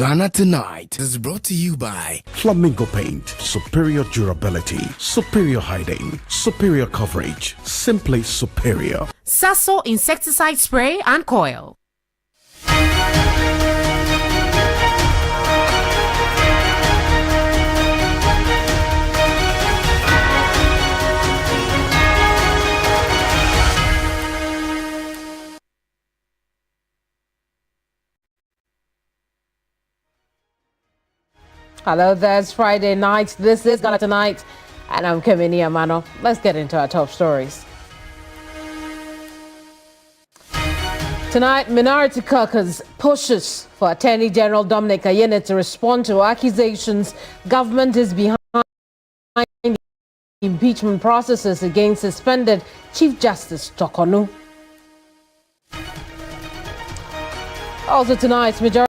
Ghana Tonight is brought to you by Flamingo Paint. Superior durability, superior hiding, superior coverage, simply superior. Sasso insecticide spray and coil. Hello there, it's Friday night. This is Ghana Tonight, and I'm Keminni Amanor. Let's get into our top stories. Tonight, Minority Caucus pushes for Attorney General Dominic Ayine to respond to accusations government is behind impeachment processes against suspended Chief Justice Tokonu. Also tonight, Majority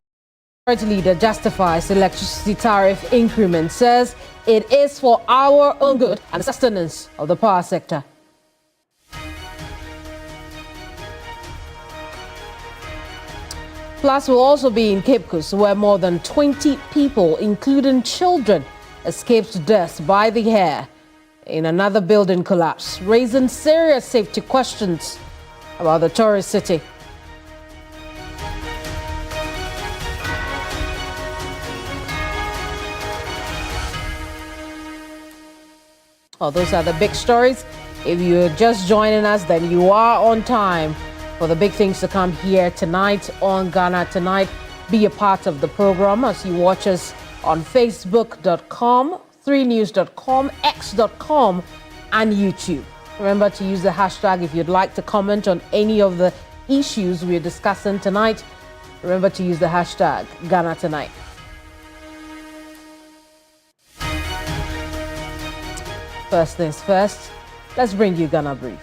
Leader justifies electricity tariff increment, says it is for our own good and the sustenance of the power sector. Plus, we'll also be in Cape Coast, where more than 20 people, including children, escaped death by the hair in another building collapse, raising serious safety questions about the tourist city. Oh, those are the big stories. If you're just joining us, then you are on time for the big things to come here tonight on Ghana Tonight. Be a part of the program as you watch us on Facebook.com, 3news.com, X.com, and YouTube. Remember to use the hashtag if you'd like to comment on any of the issues we're discussing tonight. Remember to use the hashtag Ghana Tonight. First things first, let's bring you Ghana Brief.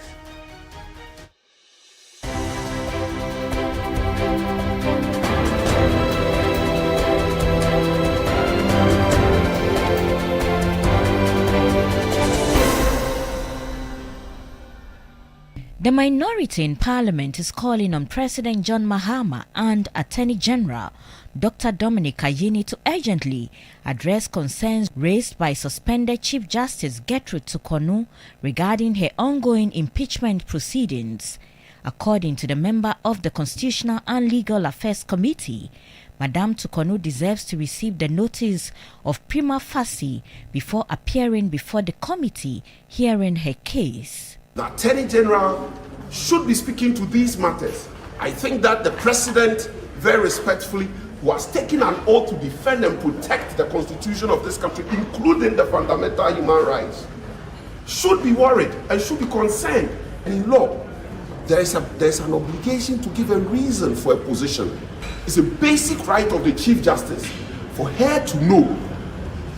The minority in Parliament is calling on President John Mahama and Attorney General Dr. Dominic Ayine to urgently address concerns raised by suspended Chief Justice Gertrude Tokonu regarding her ongoing impeachment proceedings. According to the member of the Constitutional and Legal Affairs Committee, Madame Tokonu deserves to receive the notice of prima facie before appearing before the committee hearing her case. The Attorney General should be speaking to these matters. I think that the President, very respectfully, who has taken an oath to defend and protect the Constitution of this country, including the fundamental human rights, should be worried and should be concerned. And in law, there's an obligation to give a reason for a position. It's a basic right of the Chief Justice for her to know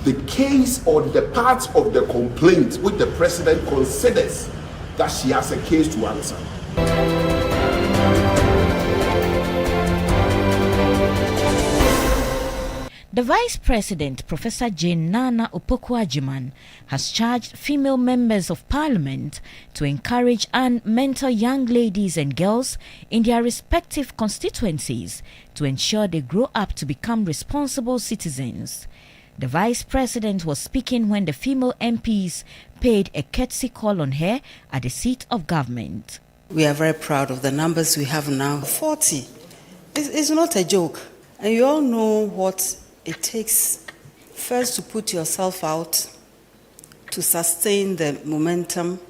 the case or the parts of the complaint which the President considers that she has a case to answer. The Vice President, Professor Jane Nana Opoku-Agyeman, has charged female members of Parliament to encourage and mentor young ladies and girls in their respective constituencies to ensure they grow up to become responsible citizens. The Vice President was speaking when the female MPs paid a courtesy call on her at the seat of government. We are very proud of the numbers we have now. 40. It's not a joke. And you all know what it takes first to put yourself out, to sustain the momentum,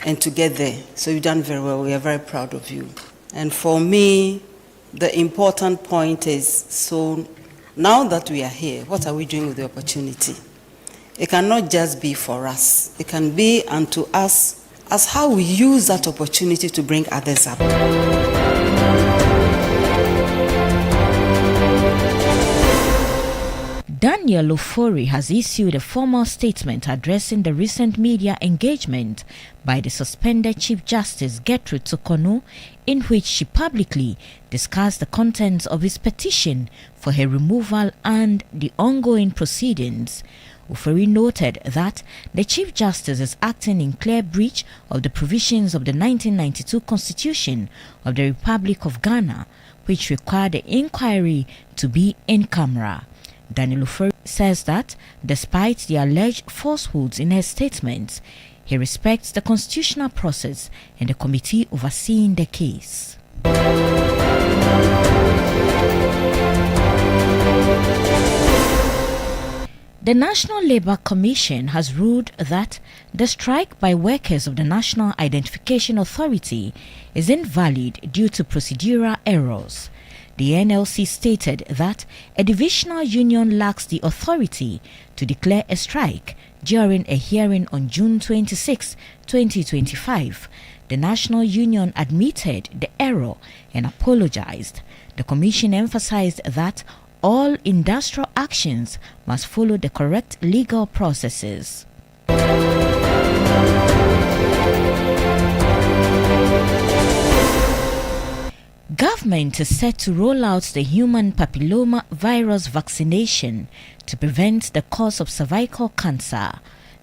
and to get there. So you've done very well. We are very proud of you. And for me, the important point is, so now that we are here, what are we doing with the opportunity? It cannot just be for us. It can be unto us as how we use that opportunity to bring others up. Daniel Ofori has issued a formal statement addressing the recent media engagement by the suspended Chief Justice Gertrude Tokonu, in which she publicly discussed the contents of his petition for her removal and the ongoing proceedings. Ofori noted that the Chief Justice is acting in clear breach of the provisions of the 1992 Constitution of the Republic of Ghana, which required the inquiry to be in camera. Daniel Ufori says that, despite the alleged falsehoods in her statements, he respects the constitutional process and the committee overseeing the case. The National Labour Commission has ruled that the strike by workers of the National Identification Authority is invalid due to procedural errors. The NLC stated that a divisional union lacks the authority to declare a strike during a hearing on June 26, 2025. The National Union admitted the error and apologized. The Commission emphasized that all industrial actions must follow the correct legal processes. Government is set to roll out the human papilloma virus vaccination to prevent the cause of cervical cancer.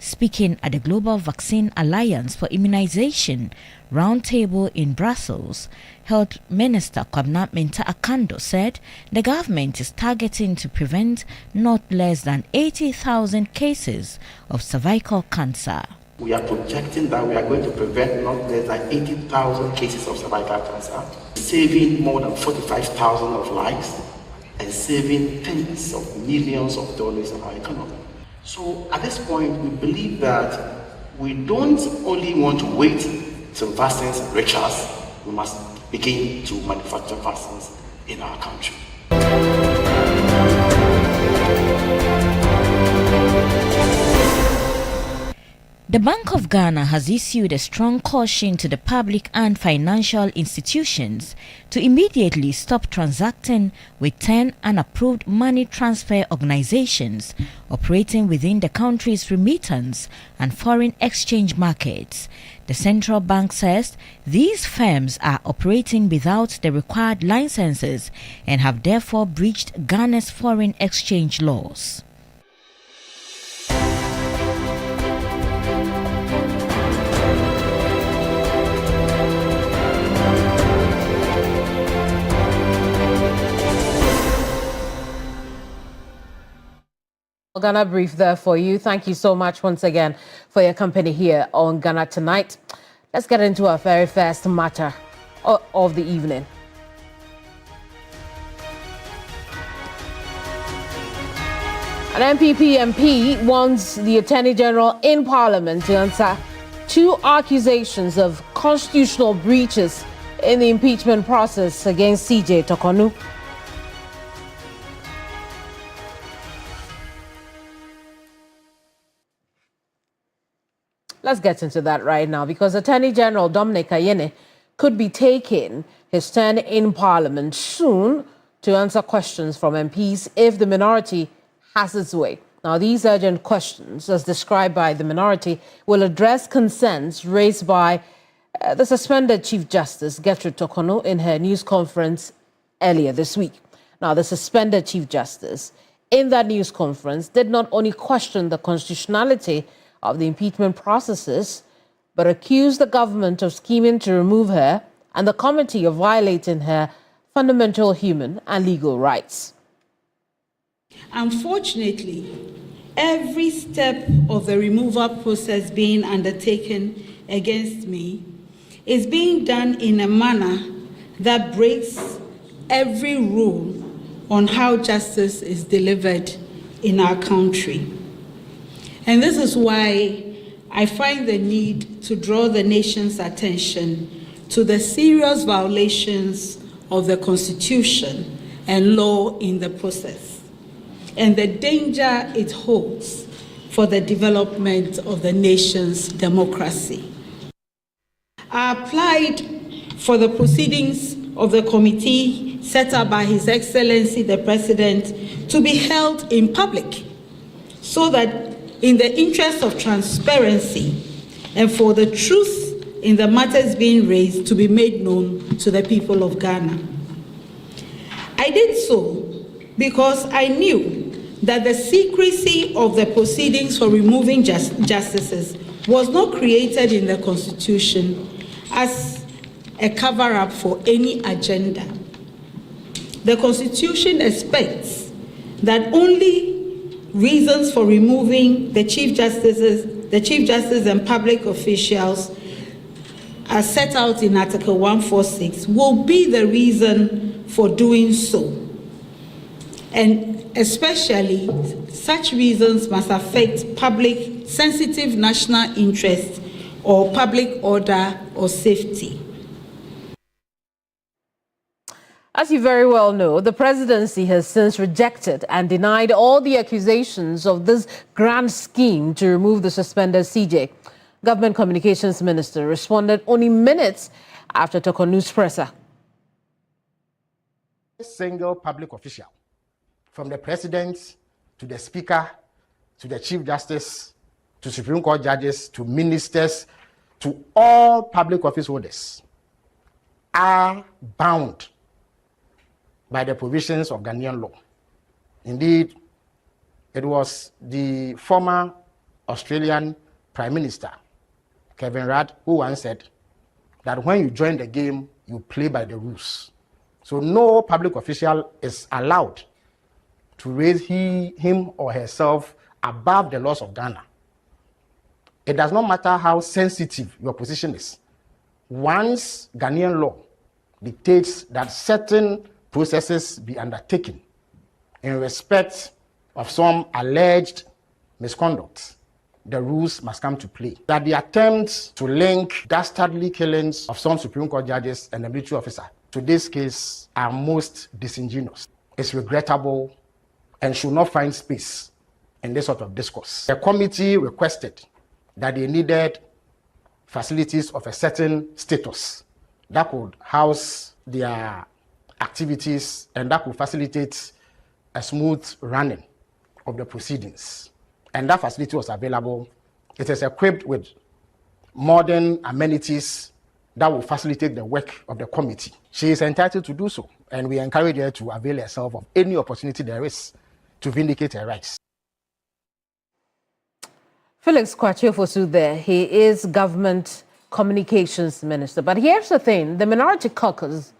Speaking at the Global Vaccine Alliance for Immunization Roundtable in Brussels, Health Minister Kwabena Mintah-Akando said the government is targeting to prevent not less than 80,000 cases of cervical cancer. We are projecting that we are going to prevent not less than 80,000 cases of cervical cancer, saving more than 45,000 of lives and saving tens of millions of dollars in our economy. So at this point, we believe that we don't only want to wait till vaccines reach us, we must begin to manufacture vaccines in our country. The Bank of Ghana has issued a strong caution to the public and financial institutions to immediately stop transacting with 10 unapproved money transfer organizations operating within the country's remittance and foreign exchange markets. The central bank says these firms are operating without the required licenses and have therefore breached Ghana's foreign exchange laws. Ghana Brief there for you. Thank you so much once again for your company here on Ghana Tonight. Let's get into our very first matter of the evening. An MPP MP wants the Attorney General in Parliament to answer two accusations of constitutional breaches in the impeachment process against CJ Tokonu. Let's get into that right now, because Attorney General Dominic Ayine could be taking his turn in Parliament soon to answer questions from MPs if the minority has its way. Now, these urgent questions, as described by the minority, will address concerns raised by the suspended Chief Justice Gertrude Tokonu in her news conference earlier this week. Now, the suspended Chief Justice in that news conference did not only question the constitutionality of the impeachment processes, but accused the government of scheming to remove her and the committee of violating her fundamental human and legal rights. Unfortunately, every step of the removal process being undertaken against me is being done in a manner that breaks every rule on how justice is delivered in our country. And this is why I find the need to draw the nation's attention to the serious violations of the Constitution and law in the process, and the danger it holds for the development of the nation's democracy. I applied for the proceedings of the committee set up by His Excellency the President to be held in public, so that in the interest of transparency and for the truth in the matters being raised to be made known to the people of Ghana. I did so because I knew that the secrecy of the proceedings for removing justices was not created in the Constitution as a cover-up for any agenda. the Constitution expects that only reasons for removing the Chief Justice and public officials as set out in Article 146 will be the reason for doing so. And especially, such reasons must affect public sensitive national interest or public order or safety. As you very well know, the presidency has since rejected and denied all the accusations of this grand scheme to remove the suspended CJ. Government Communications Minister responded only minutes after Toko News presser. Single public official, from the president to the speaker to the chief justice to Supreme Court judges to ministers to all public office holders, are bound by the provisions of Ghanaian law. Indeed, it was the former Australian Prime Minister, Kevin Rudd, who once said that when you join the game, you play by the rules. So no public official is allowed to raise him or herself above the laws of Ghana. It does not matter how sensitive your position is. Once Ghanaian law dictates that certain processes be undertaken in respect of some alleged misconduct, the rules must come to play. That the attempts to link dastardly killings of some Supreme Court judges and a military officer to this case are most disingenuous. It's regrettable and should not find space in this sort of discourse. The committee requested that they needed facilities of a certain status that could house their activities and that could facilitate a smooth running of the proceedings. And that facility was available. It is equipped with modern amenities that will facilitate the work of the committee. She is entitled to do so, and we encourage her to avail herself of any opportunity there is to vindicate her rights. Felix Kwachiofosu there, he is Government Communications Minister. But here's the thing, the Minority Caucus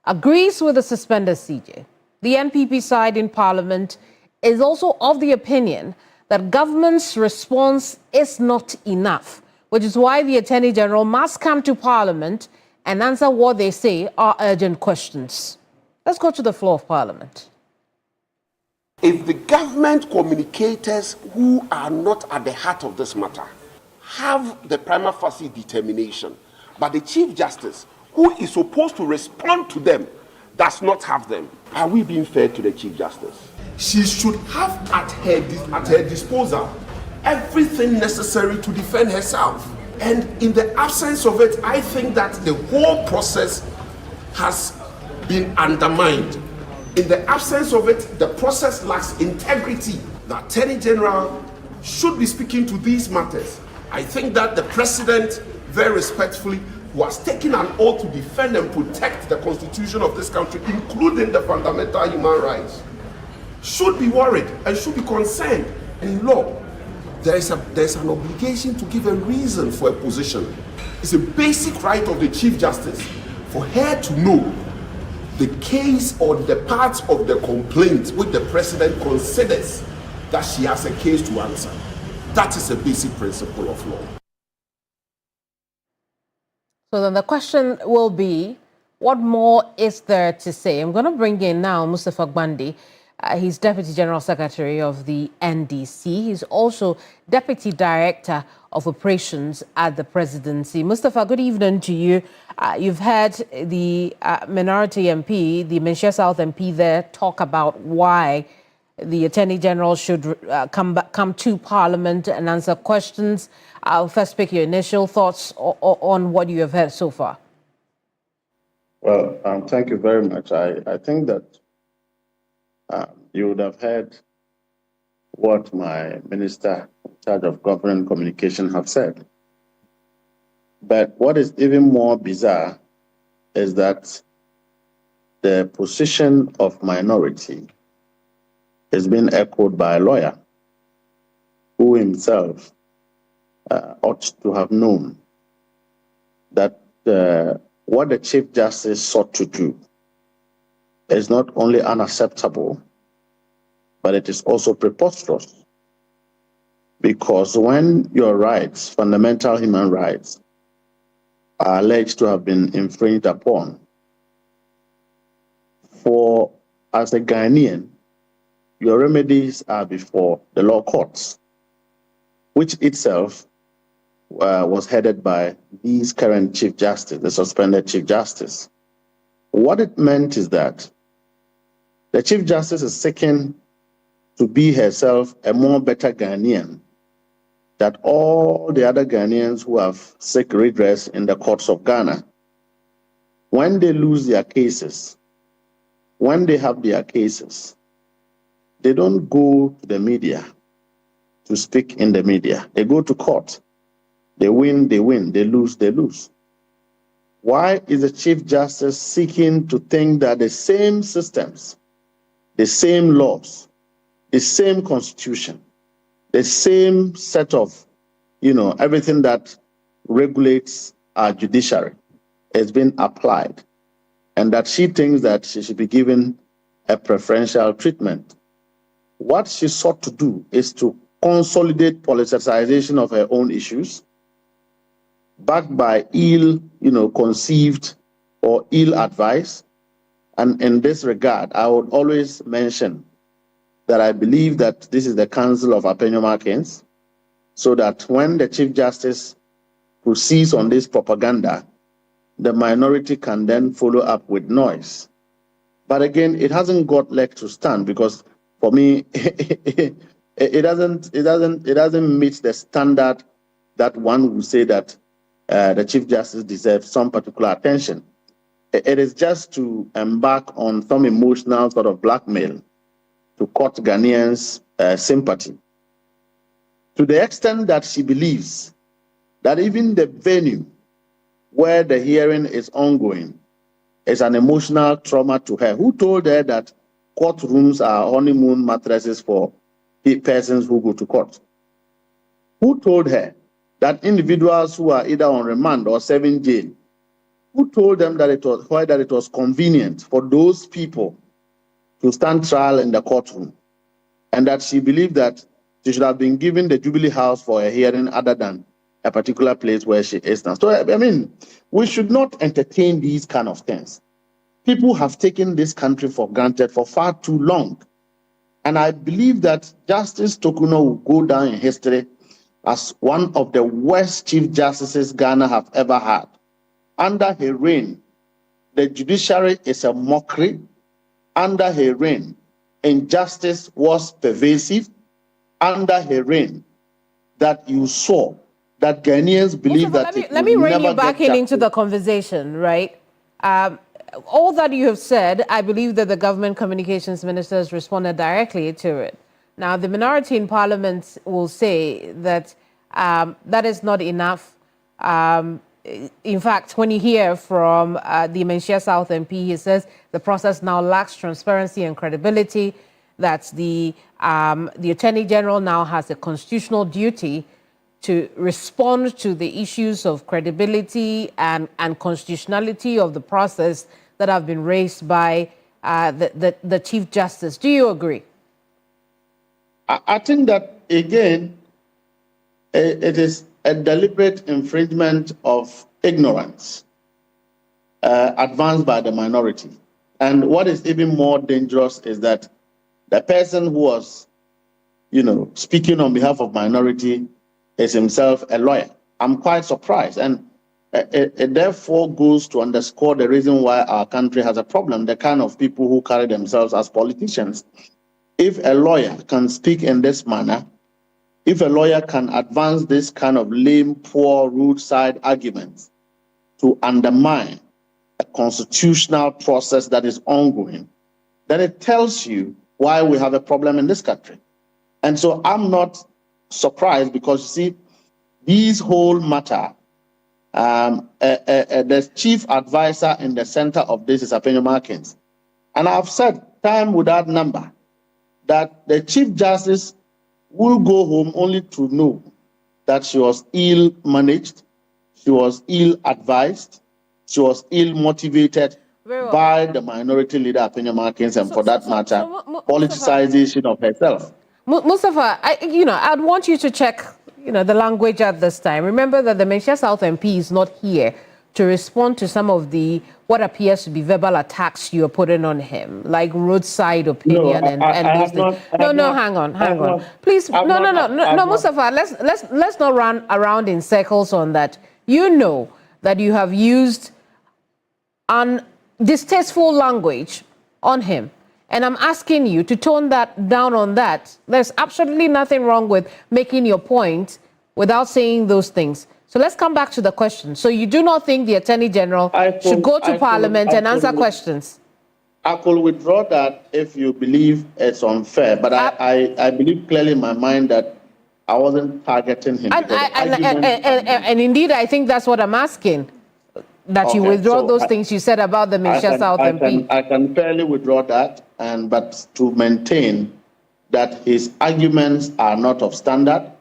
agrees with the suspended CJ. The NPP side in Parliament is also of the opinion that government's response is not enough, which is why the Attorney General must come to Parliament and answer what they say are urgent questions. Let's go to the floor of Parliament. If the government communicators who are not at the heart of this matter have the prima facie determination, but the Chief Justice, who is supposed to respond to them, does not have them, are we being fair to the Chief Justice? She should have at her disposal everything necessary to defend herself. And in the absence of it, I think that the whole process has been undermined. In the absence of it, the process lacks integrity. The Attorney General should be speaking to these matters. I think that the President, very respectfully, was taking an oath to defend and protect the Constitution of this country, including the fundamental human rights, should be worried and should be concerned. And in law, there's an obligation to give a reason for a position. It's a basic right of the Chief Justice for her to know the case or the parts of the complaint which the President considers that she has a case to answer. That is a basic principle of law. So then the question will be, what more is there to say? I'm going to bring in now Mustafa Gbandi. He's Deputy General Secretary of the NDC. He's also Deputy Director of Operations at the Presidency. Mustafa, good evening to you. You've heard the minority MP, the Menchia South MP there, talk about why the Attorney General should come to Parliament and answer questions. I'll first pick your initial thoughts on what you have heard so far. Well, thank you very much. I think that you would have heard what my minister in charge of government communication have said. But what is even more bizarre is that the position of minority is being echoed by a lawyer who himself ought to have known that what the Chief Justice sought to do is not only unacceptable, but it is also preposterous. Because when your rights, fundamental human rights, are alleged to have been infringed upon, as a Ghanaian, your remedies are before the law courts, which itself was headed by these current Chief Justice, the suspended Chief Justice. What it meant is that the Chief Justice is seeking to be herself a more better Ghanaian than all the other Ghanaians who have sought redress in the courts of Ghana. When they lose their cases, when they have their cases, they don't go to the media to speak in the media. They go to court. They win, they win. They lose, they lose. Why is the Chief Justice seeking to think that the same systems, the same laws, the same constitution, the same set of, everything that regulates our judiciary is being applied, and that she thinks that she should be given a preferential treatment? What she sought to do is to consolidate politicization of her own issues, backed by conceived or ill advice. And in this regard, I would always mention that I believe that this is the Council of Apenyomakins, so that when the Chief Justice proceeds on this propaganda, the minority can then follow up with noise. But again, it hasn't got leg to stand, because for me, it doesn't meet the standard that one would say that the Chief Justice deserves some particular attention. It is just to embark on some emotional sort of blackmail to court Ghanaians' sympathy, to the extent that she believes that even the venue where the hearing is ongoing is an emotional trauma to her. Who told her that courtrooms are honeymoon mattresses for persons who go to court? Who told her that individuals who are either on remand or serving jail, who told them that it was convenient for those people to stand trial in the courtroom, and that she believed that she should have been given the Jubilee House for a hearing other than a particular place where she is now? So, I mean, we should not entertain these kind of things. People have taken this country for granted for far too long. And I believe that Justice Tokuno will go down in history as one of the worst Chief Justices Ghana have ever had. Under her reign, the judiciary is a mockery. Under her reign, injustice was pervasive. Under her reign, that you saw that Ghanaians believe that let me rein you back into the conversation, right? All that you have said, I believe that the government communications minister has responded directly to it. Now, the minority in parliament will say that that is not enough. In fact, when you hear from the Menchia South MP, he says the process now lacks transparency and credibility, that the Attorney General now has a constitutional duty to respond to the issues of credibility and constitutionality of the process that have been raised by the Chief Justice. Do you agree? I think that, again, it is a deliberate infringement of ignorance advanced by the minority. And what is even more dangerous is that the person who was, speaking on behalf of minority is himself a lawyer. I'm quite surprised. And it therefore goes to underscore the reason why our country has a problem, the kind of people who carry themselves as politicians. If a lawyer can speak in this manner, if a lawyer can advance this kind of lame, poor, roadside arguments to undermine a constitutional process that is ongoing, then it tells you why we have a problem in this country. And so I'm not surprised, because, you see, this whole matter, the chief advisor in the center of this is Apenyomakins. And I've said time without number that the Chief Justice will go home only to know that she was ill-managed, she was ill-advised, she was ill-motivated, by the minority leader, Apenya Markins, and for that matter, politicization of herself. Mustafa, I'd want you to check, the language at this time. Remember that the Menchia South MP is not here to respond to some of what appears to be verbal attacks you're putting on him, like roadside opinion and those things. Hang on. Please, no, Mustafa, let's not run around in circles on that. You know that you have used distasteful language on him. And I'm asking you to tone that down on that. There's absolutely nothing wrong with making your point without saying those things. So let's come back to the question. So you do not think the Attorney General should go to Parliament and answer questions? I could withdraw that if you believe it's unfair. But I believe clearly in my mind that I wasn't targeting him. And indeed, I think that's what I'm asking. That you withdraw those things you said about the Menchia South MP. I can fairly withdraw that, but to maintain that his arguments are not of standard,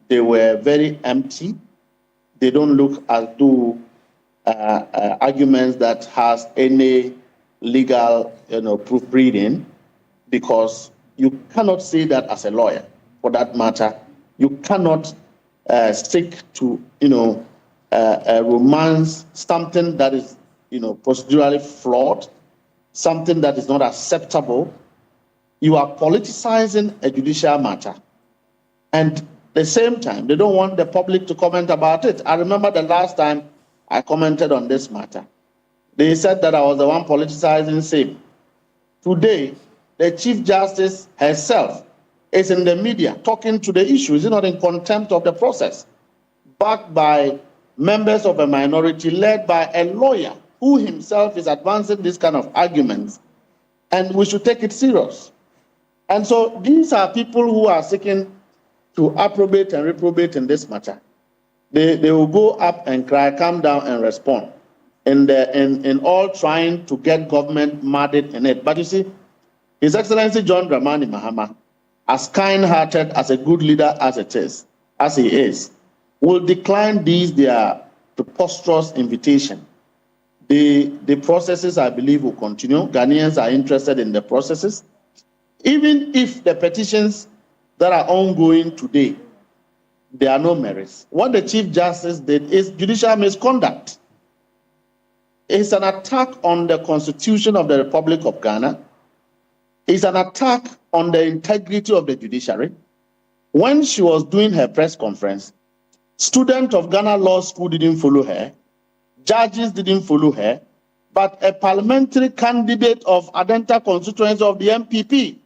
they were very empty. They don't look as though arguments that has any legal, proofreading, because you cannot say that as a lawyer. For that matter, you cannot stick to, romance something that is, procedurally flawed, something that is not acceptable. You are politicizing a judicial matter. And at the same time, they don't want the public to comment about it. I remember the last time I commented on this matter. They said that I was the one politicizing same. Today, the Chief Justice herself is in the media talking to the issue. Is not in contempt of the process, backed by members of a minority led by a lawyer who himself is advancing this kind of arguments, and we should take it serious. And so these are people who are seeking to approbate and reprobate in this matter. They will go up and cry, come down and respond, in all trying to get government muddled in it. But you see, His Excellency John Dramani Mahama, as kind-hearted, as a good leader as he is, will decline their preposterous invitation. The processes, I believe, will continue. Ghanaians are interested in the processes. Even if the petitions that are ongoing today, there are no merits. What the Chief Justice did is judicial misconduct. It's an attack on the Constitution of the Republic of Ghana. It's an attack on the integrity of the judiciary. When she was doing her press conference, students of Ghana Law School didn't follow her, judges didn't follow her, but a parliamentary candidate of Adenta constituency of the MPP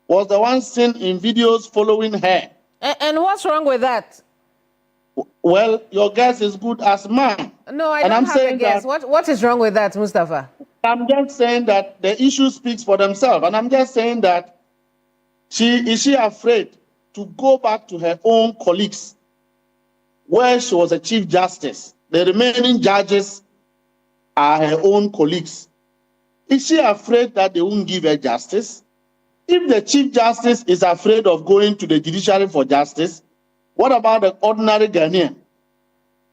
was the one seen in videos following her. And what's wrong with that? Well, your guess is good as mine. No, I don't have a guess. What is wrong with that, Mustafa? I'm just saying that the issue speaks for themselves. And I'm just saying that is she afraid to go back to her own colleagues where she was a Chief Justice? The remaining judges are her own colleagues. Is she afraid that they won't give her justice? If the Chief Justice is afraid of going to the judiciary for justice, what about the ordinary Ghanaian?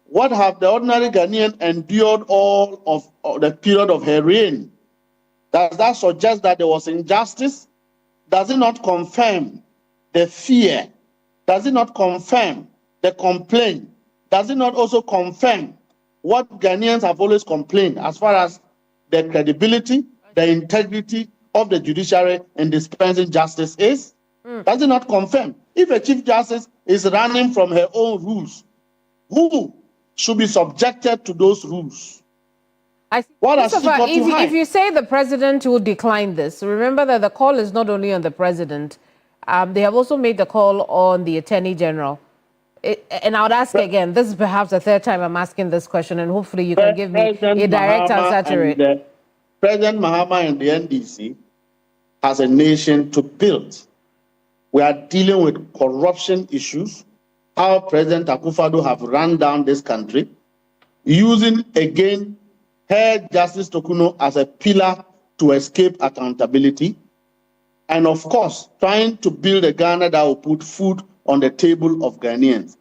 What have the ordinary Ghanaian endured all of the period of her reign? Does that suggest that there was injustice? Does it not confirm the fear? Does it not confirm the complaint? Does it not also confirm what Ghanaians have always complained as far as the credibility, the integrity of the judiciary in dispensing justice is? Does it not confirm? If a Chief Justice is running from her own rules, who should be subjected to those rules? What has she got to hide? If you say the president will decline this, remember that the call is not only on the president. They have also made the call on the Attorney General. And I would ask again, this is perhaps the third time I'm asking this question, and hopefully you can give me a direct answer to it. President Mahama and the NDC has a nation to build. We are dealing with corruption issues, how President Akufo-Addo have run down this country, using again her Justice Tokuno as a pillar to escape accountability, and of course, trying to build a Ghana that will put food on the table of Ghanaians.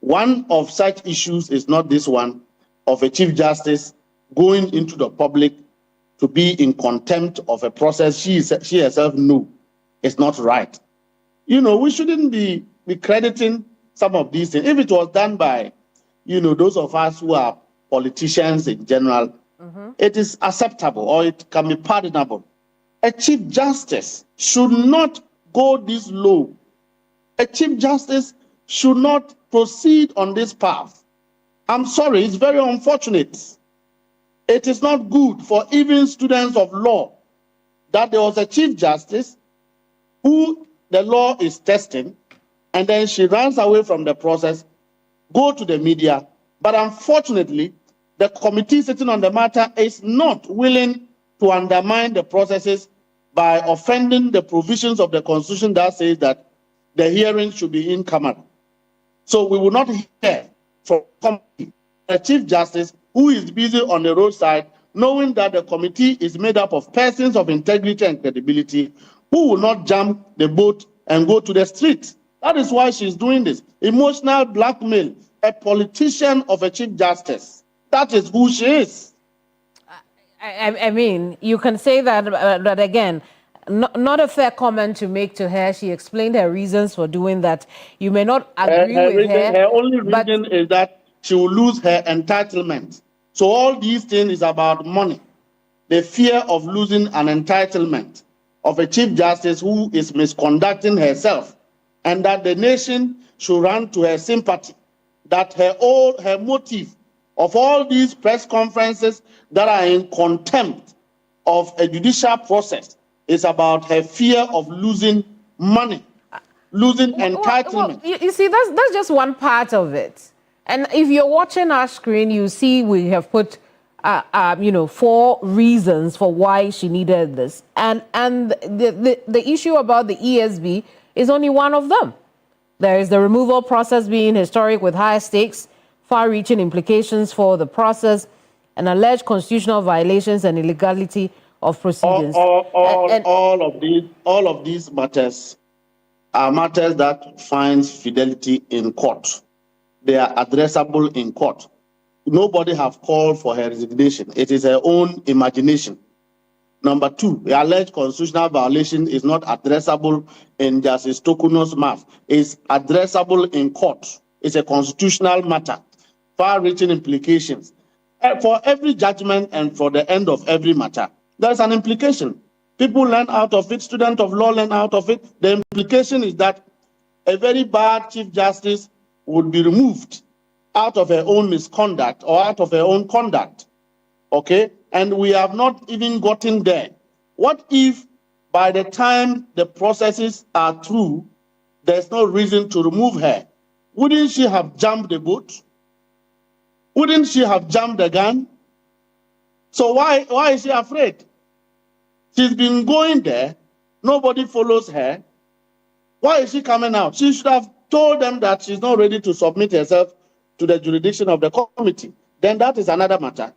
One of such issues is not this one of a Chief Justice going into the public to be in contempt of a process she herself knew is not right. We shouldn't be crediting some of these things. If it was done by, those of us who are politicians in general, it is acceptable or it can be pardonable. A Chief Justice should not go this low. A Chief Justice should not proceed on this path. I'm sorry, it's very unfortunate. It is not good for even students of law that there was a Chief Justice who the law is testing, and then she runs away from the process, go to the media. But unfortunately, the committee sitting on the matter is not willing to undermine the processes by offending the provisions of the Constitution that says that the hearing should be in camera. So we will not hear from a Chief Justice who is busy on the roadside, knowing that the committee is made up of persons of integrity and credibility who will not jump the boat and go to the street. That is why she's doing this. Emotional blackmail, a politician of a Chief Justice. That is who she is. I mean, you can say that, but again, not a fair comment to make to her. She explained her reasons for doing that. You may not agree with her. Her only reason is that she will lose her entitlement. So all these things is about money. The fear of losing an entitlement of a Chief Justice who is misconducting herself, and that the nation should run to her sympathy, that her motive of all these press conferences that are in contempt of a judicial process is about her fear of losing money, losing entitlement. Well, you see, that's just one part of it. And if you're watching our screen, you see we have put, 4 reasons for why she needed this. And the issue about the ESB is only one of them. There is the removal process being historic with high stakes, far-reaching implications for the process, and alleged constitutional violations and illegality of proceedings. All of these matters are matters that finds fidelity in court. They are addressable in court. Nobody have called for her resignation. It is her own imagination. Number 2, the alleged constitutional violation is not addressable in Justice Tokuno's mouth. It's addressable in court. It's a constitutional matter, far-reaching implications. For every judgment and for the end of every matter, there's an implication. People learn out of it, students of law learn out of it. The implication is that a very bad Chief Justice would be removed out of her own misconduct or out of her own conduct. Okay? And we have not even gotten there. What if by the time the processes are through, there's no reason to remove her? Wouldn't she have jumped the boat? Wouldn't she have jumped the gun? So why is she afraid? She's been going there. Nobody follows her. Why is she coming out? She should have told them that she's not ready to submit herself to the jurisdiction of the committee. Then that is another matter.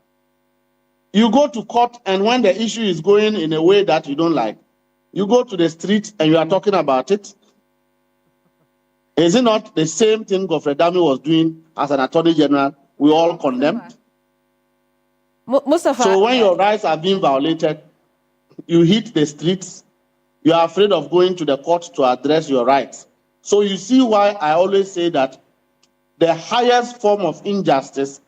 You go to court, and when the issue is going in a way that you don't like, you go to the street and you are talking about it. Is it not the same thing Godfrey Dami was doing as an attorney general? We all condemned. Mustafa, so when your rights are being violated, you hit the streets. You are afraid of going to the court to address your rights. So you see why I always say that the highest form of injustice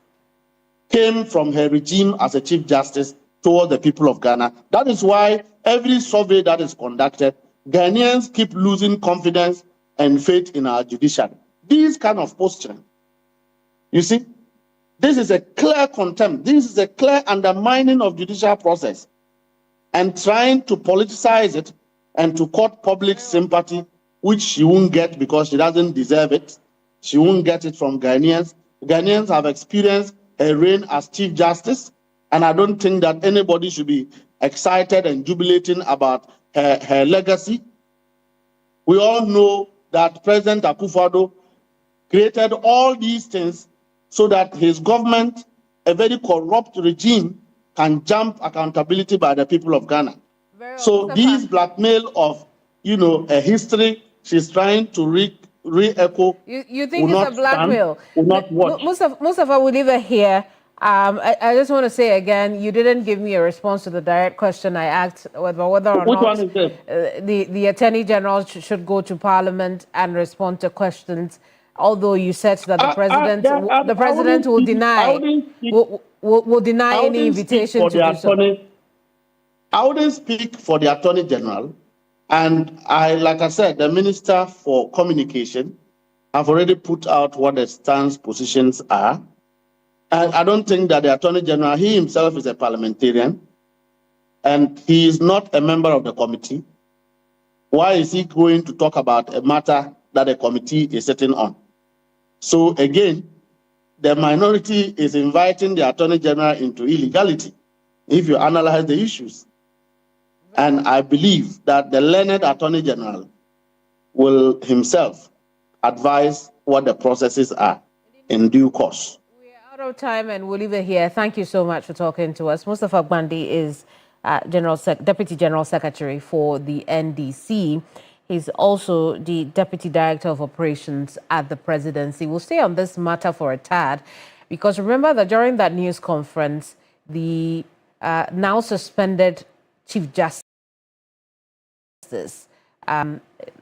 came from her regime as a Chief Justice toward the people of Ghana. That is why every survey that is conducted, Ghanaians keep losing confidence and faith in our judiciary. These kind of posturing. You see, this is a clear contempt. This is a clear undermining of judicial process and trying to politicize it and to court public sympathy, which she won't get because she doesn't deserve it. She won't get it from Ghanaians. Ghanaians have experienced her reign as Chief Justice, and I don't think that anybody should be excited and jubilating about her legacy. We all know that President Akufo-Addo created all these things so that his government, a very corrupt regime, can jump accountability by the people of Ghana. So these blackmail of, a history she's trying to re-echo. You think it's a blackmail? Will not work. Mustafa, we'll leave it here. I just want to say again, you didn't give me a response to the direct question I asked whether or Which not one is this? the Attorney General should go to Parliament and respond to questions. Although you said that the president will deny will deny any invitation to do so. I wouldn't speak for the Attorney General, and like I said, the Minister for Communication have already put out what the stance positions are. And I don't think that the Attorney General, he himself is a parliamentarian, and he is not a member of the committee. Why is he going to talk about a matter that a committee is sitting on? So again, the minority is inviting the Attorney General into illegality if you analyze the issues. And I believe that the learned Attorney General will himself advise what the processes are in due course. Out of time, and we'll leave it here. Thank you so much for talking to us. Mustafa Gbandi is Deputy General Secretary for the NDC. He's also the Deputy Director of Operations at the Presidency. We'll stay on this matter for a tad, because remember that during that news conference, the now suspended Chief Justice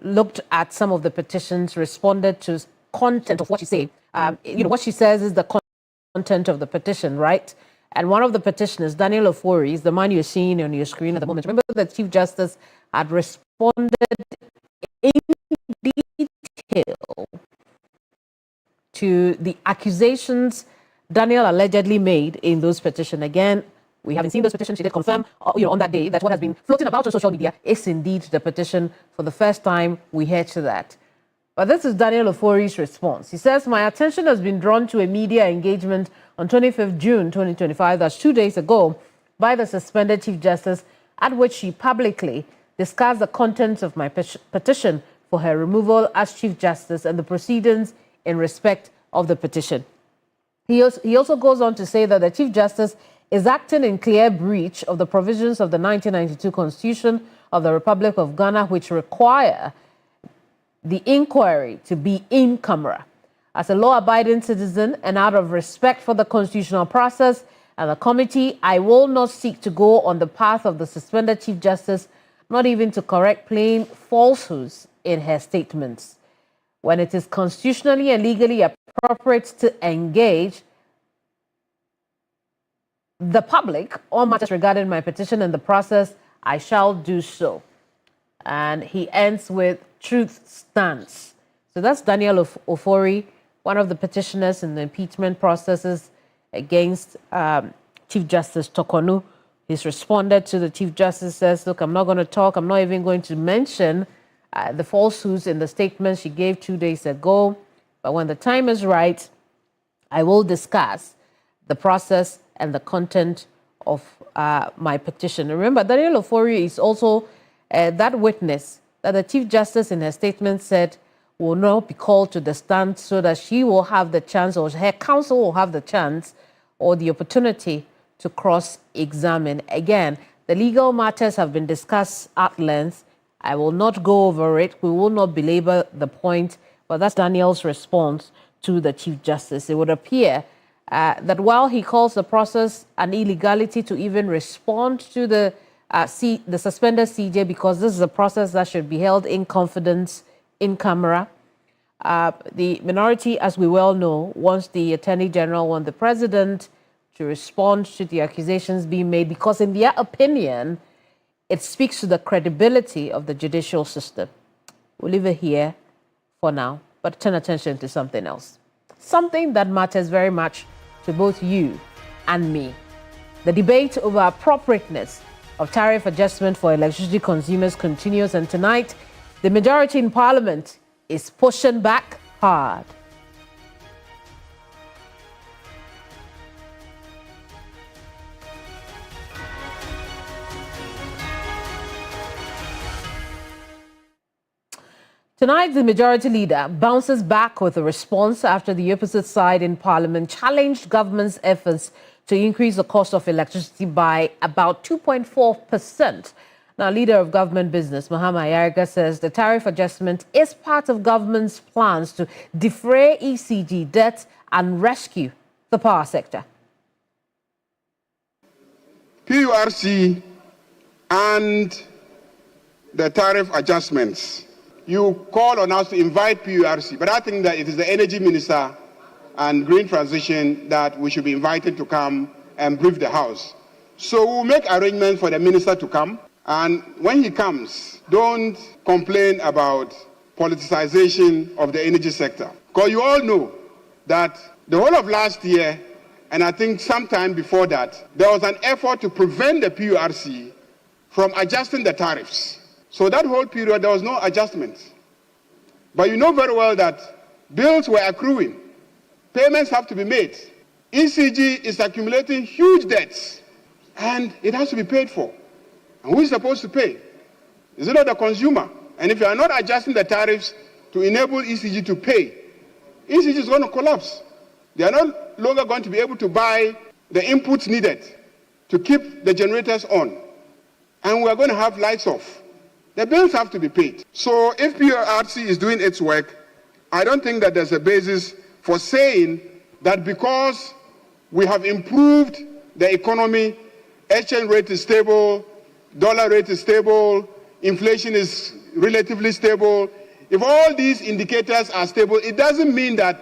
looked at some of the petitions, responded to content of what she said. What she says is the content of the petition, right? And one of the petitioners, Daniel Ofori, is the man you're seeing on your screen at the moment. Remember that Chief Justice had responded in detail to the accusations Daniel allegedly made in those petitions. Again, we haven't seen those petitions. She did confirm, on that day that what has been floating about on social media is indeed the petition. For the first time, we heard to that. But this is Daniel Ofori's response. He says, my attention has been drawn to a media engagement on 25th June 2025, that's 2 days ago, by the suspended Chief Justice, at which she publicly discussed the contents of my petition for her removal as Chief Justice and the proceedings in respect of the petition. He also goes on to say that the Chief Justice is acting in clear breach of the provisions of the 1992 Constitution of the Republic of Ghana, which require the inquiry to be in camera. As a law-abiding citizen and out of respect for the constitutional process and the committee, I will not seek to go on the path of the suspended Chief Justice, not even to correct plain falsehoods in her statements. When it is constitutionally and legally appropriate to engage the public on matters regarding my petition and the process, I shall do so. And he ends with truth stands. So that's Daniel Ofori, one of the petitioners in the impeachment processes against Chief Justice Tokonu. He's responded to the Chief Justice, says, look, I'm not going to talk. I'm not even going to mention the falsehoods in the statement she gave 2 days ago. But when the time is right, I will discuss the process and the content of my petition. Remember, Daniel Ofori is also that witness that the Chief Justice in her statement said will not be called to the stand, so that she will have the chance, or her counsel will have the chance or the opportunity to cross-examine. Again, the legal matters have been discussed at length. I will not go over it. We will not belabor the point, but that's Daniel's response to the Chief Justice. It would appear that while he calls the process an illegality to even respond to the suspended CJ, because this is a process that should be held in confidence, in camera. The minority, as we well know, wants the Attorney General, wants the President to respond to the accusations being made, because in their opinion, it speaks to the credibility of the judicial system. We'll leave it here for now, but turn attention to something else. Something that matters very much to both you and me. The debate over appropriateness of tariff adjustment for electricity consumers continues, and tonight, the majority in Parliament is pushing back hard. Tonight, the majority leader bounces back with a response after the opposite side in Parliament challenged government's efforts to increase the cost of electricity by about 2.4%. Now, leader of government business, Mahama Ayariga, says the tariff adjustment is part of government's plans to defray ECG debt and rescue the power sector. PURC and the tariff adjustments. You call on us to invite PURC, but I think that it is the energy minister and green transition that we should be invited to come and brief the House. So we'll make arrangements for the minister to come, and when he comes, don't complain about politicization of the energy sector. Because you all know that the whole of last year, and I think sometime before that, there was an effort to prevent the PURC from adjusting the tariffs. So that whole period, there was no adjustment. But you know very well that bills were accruing. Payments have to be made. ECG is accumulating huge debts, and it has to be paid for. And who is supposed to pay? Is it not the consumer? And if you are not adjusting the tariffs to enable ECG to pay, ECG is going to collapse. They are no longer going to be able to buy the inputs needed to keep the generators on. And we are going to have lights off. The bills have to be paid. So if PURC is doing its work, I don't think that there's a basis for saying that because we have improved the economy, exchange rate is stable, dollar rate is stable, inflation is relatively stable. If all these indicators are stable, it doesn't mean that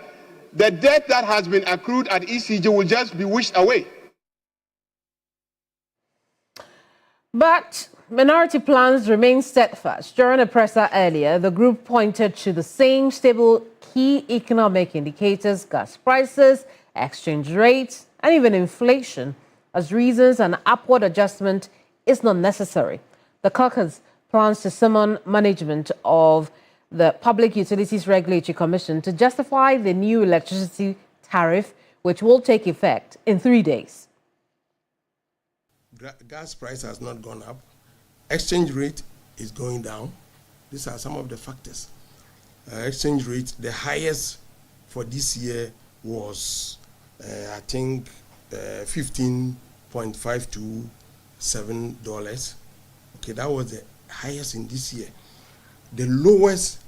the debt that has been accrued at ECG will just be wished away. But minority plans remain steadfast. During a presser earlier, the group pointed to the same stable key economic indicators, gas prices, exchange rates, and even inflation as reasons an upward adjustment is not necessary. The caucus plans to summon management of the Public Utilities Regulatory Commission to justify the new electricity tariff, which will take effect in 3 days. Gas price has not gone up. Exchange rate is going down. These are some of the factors. Exchange rate, the highest for this year was, I think, $15.527. Okay, that was the highest in this year. The lowest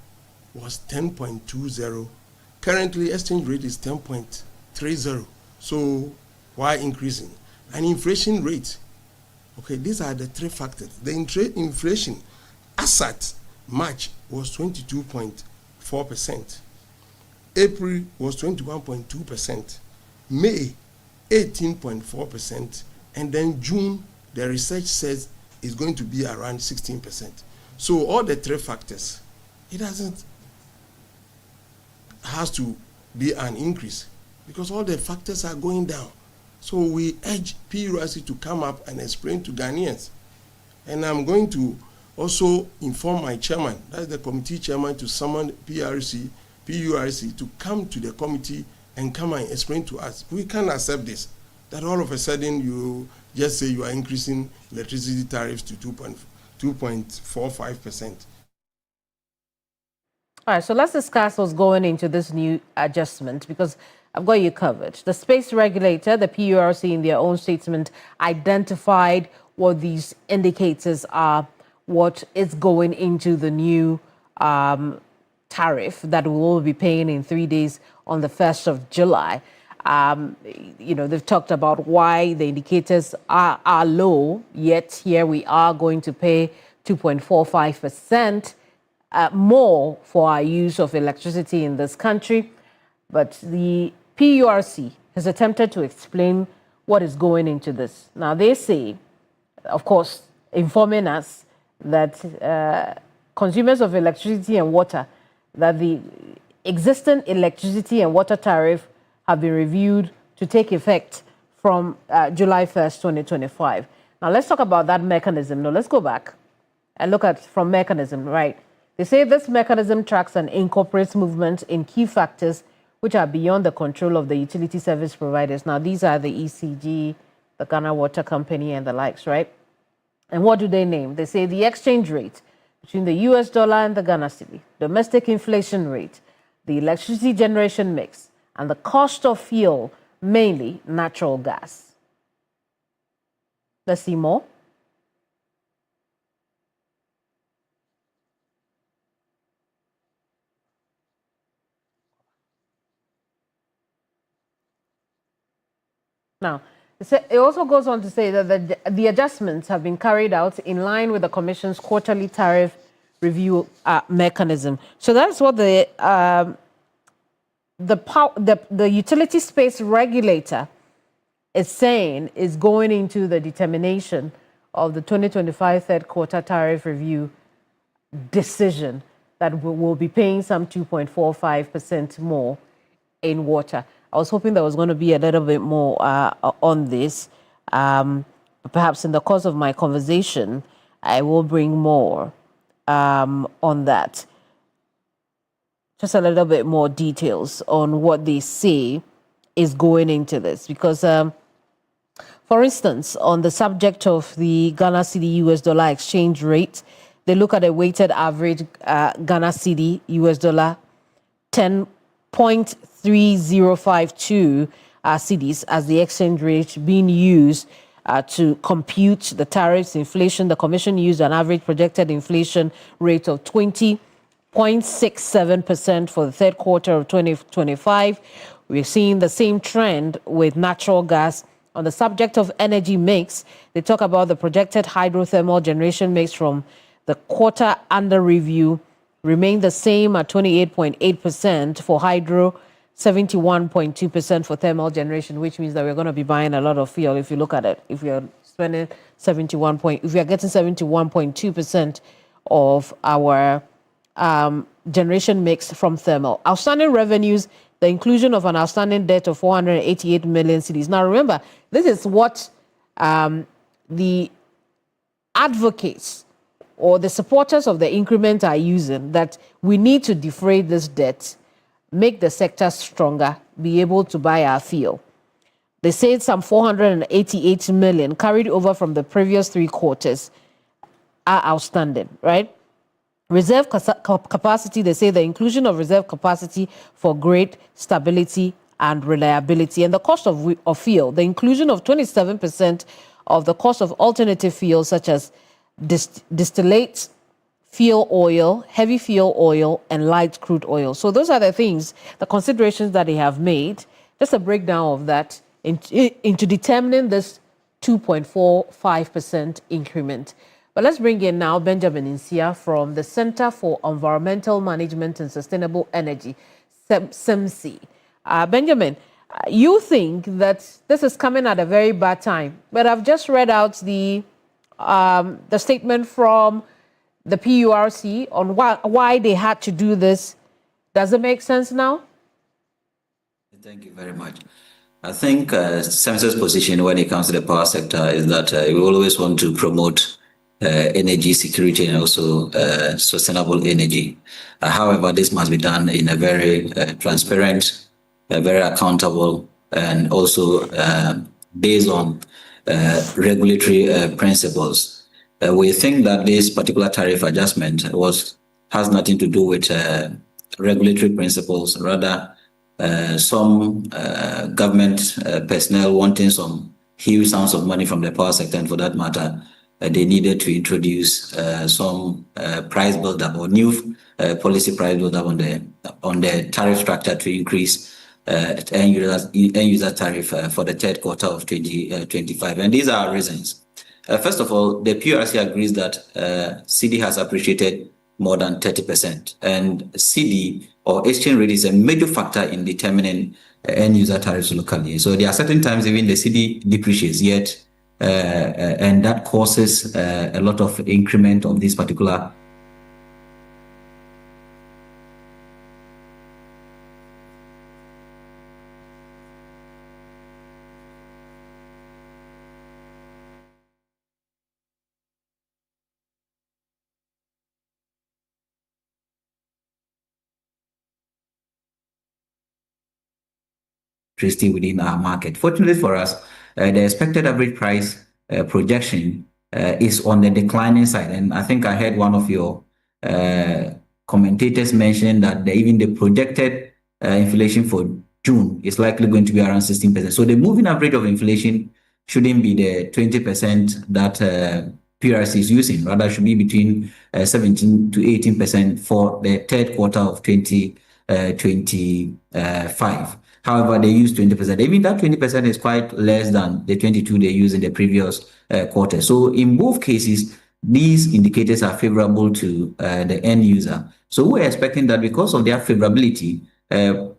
was 10.20. Currently, exchange rate is 10.30. So why increasing? And inflation rate. Okay, these are the three factors. The inflation as at March was 22.4%. April was 21.2%. May, 18.4%. And then June, the research says is going to be around 16%. So all the three factors, it has to be an increase because all the factors are going down. So we urge PURC to come up and explain to Ghanaians. And I'm going to also inform my chairman, that's the committee chairman, to summon PURC to come to the committee and come and explain to us. We can't accept this, that all of a sudden you just say you are increasing electricity tariffs to 2.45%. All right, so let's discuss what's going into this new adjustment because I've got you covered. The space regulator, the PURC, in their own statement, identified what these indicators are, what is going into the new tariff that we will be paying in 3 days on the 1st of July. They've talked about why the indicators are low, yet here we are going to pay 2.45% more for our use of electricity in this country. But the PURC has attempted to explain what is going into this. Now, they say, of course, informing us that consumers of electricity and water, that the existing electricity and water tariff have been reviewed to take effect from July 1st, 2025. Now, let's talk about that mechanism. Now, let's go back and look at from mechanism, right? They say this mechanism tracks and incorporates movement in key factors which are beyond the control of the utility service providers. Now, these are the ECG, the Ghana Water Company, and the likes, right? And what do they name? They say the exchange rate between the US dollar and the Ghana cedi, domestic inflation rate, the electricity generation mix, and the cost of fuel, mainly natural gas. Let's see more. Now, It also goes on to say that the adjustments have been carried out in line with the Commission's quarterly tariff review mechanism. So that's what the utility space regulator is saying is going into the determination of the 2025 third quarter tariff review decision, that we will be paying some 2.45% more in water. I was hoping there was going to be a little bit more on this. Perhaps in the course of my conversation, I will bring more on that. Just a little bit more details on what they say is going into this. Because, for instance, on the subject of the Ghana cedi US dollar exchange rate, they look at a weighted average Ghana cedi US dollar 10.3052 cedis as the exchange rate being used to compute the tariffs, inflation. The Commission used an average projected inflation rate of 20.67% for the third quarter of 2025. We're seeing the same trend with natural gas. On the subject of energy mix, they talk about the projected hydrothermal generation mix from the quarter under review remain the same at 28.8% for hydro, 71.2% for thermal generation, which means that we're going to be buying a lot of fuel if you look at it. If you're spending if you're getting 71.2% of our generation mix from thermal. Outstanding revenues, the inclusion of an outstanding debt of 488 million cedis. Now remember, this is what the advocates or the supporters of the increment are using, that we need to defray this debt, make the sector stronger, be able to buy our fuel. They said some 488 million carried over from the previous 3 quarters are outstanding, right? Reserve capacity, they say the inclusion of reserve capacity for grid stability and reliability. And the cost of fuel, the inclusion of 27% of the cost of alternative fuels such as distillate fuel oil, heavy fuel oil, and light crude oil. So those are the things, the considerations that they have made. Just a breakdown of that into determining this 2.45% increment. But let's bring in now Benjamin Insia from the Center for Environmental Management and Sustainable Energy, CEMSI. Benjamin, you think that this is coming at a very bad time, but I've just read out the statement from the PURC on why they had to do this. Does it make sense now? Thank you very much. I think CEMSI's position when it comes to the power sector is that we always want to promote energy security and also sustainable energy. However, this must be done in a very transparent, very accountable, and also based on regulatory principles. We think that this particular tariff adjustment has nothing to do with regulatory principles, rather some government personnel wanting some huge sums of money from the power sector, and for that matter, they needed to introduce some price build-up or new policy price build-up on the tariff structure to increase end user tariff for the third quarter of 2025. And these are our reasons. First of all, the PURC agrees that cedi has appreciated more than 30%. And cedi or exchange rate is a major factor in determining end user tariffs locally. So there are certain times even the cedi depreciates, yet and that causes a lot of increment of this particular within our market. Fortunately for us, the expected average price projection is on the declining side. And I think I heard one of your commentators mention that even the projected inflation for June is likely going to be around 16%. So the moving average of inflation shouldn't be the 20% that PURC is using, rather should be between 17 to 18% for the third quarter of 2025. However, they use 20%. Even that 20% is quite less than the 22% they used in the previous quarter. So in both cases, these indicators are favorable to the end user. So we're expecting that because of their favorability,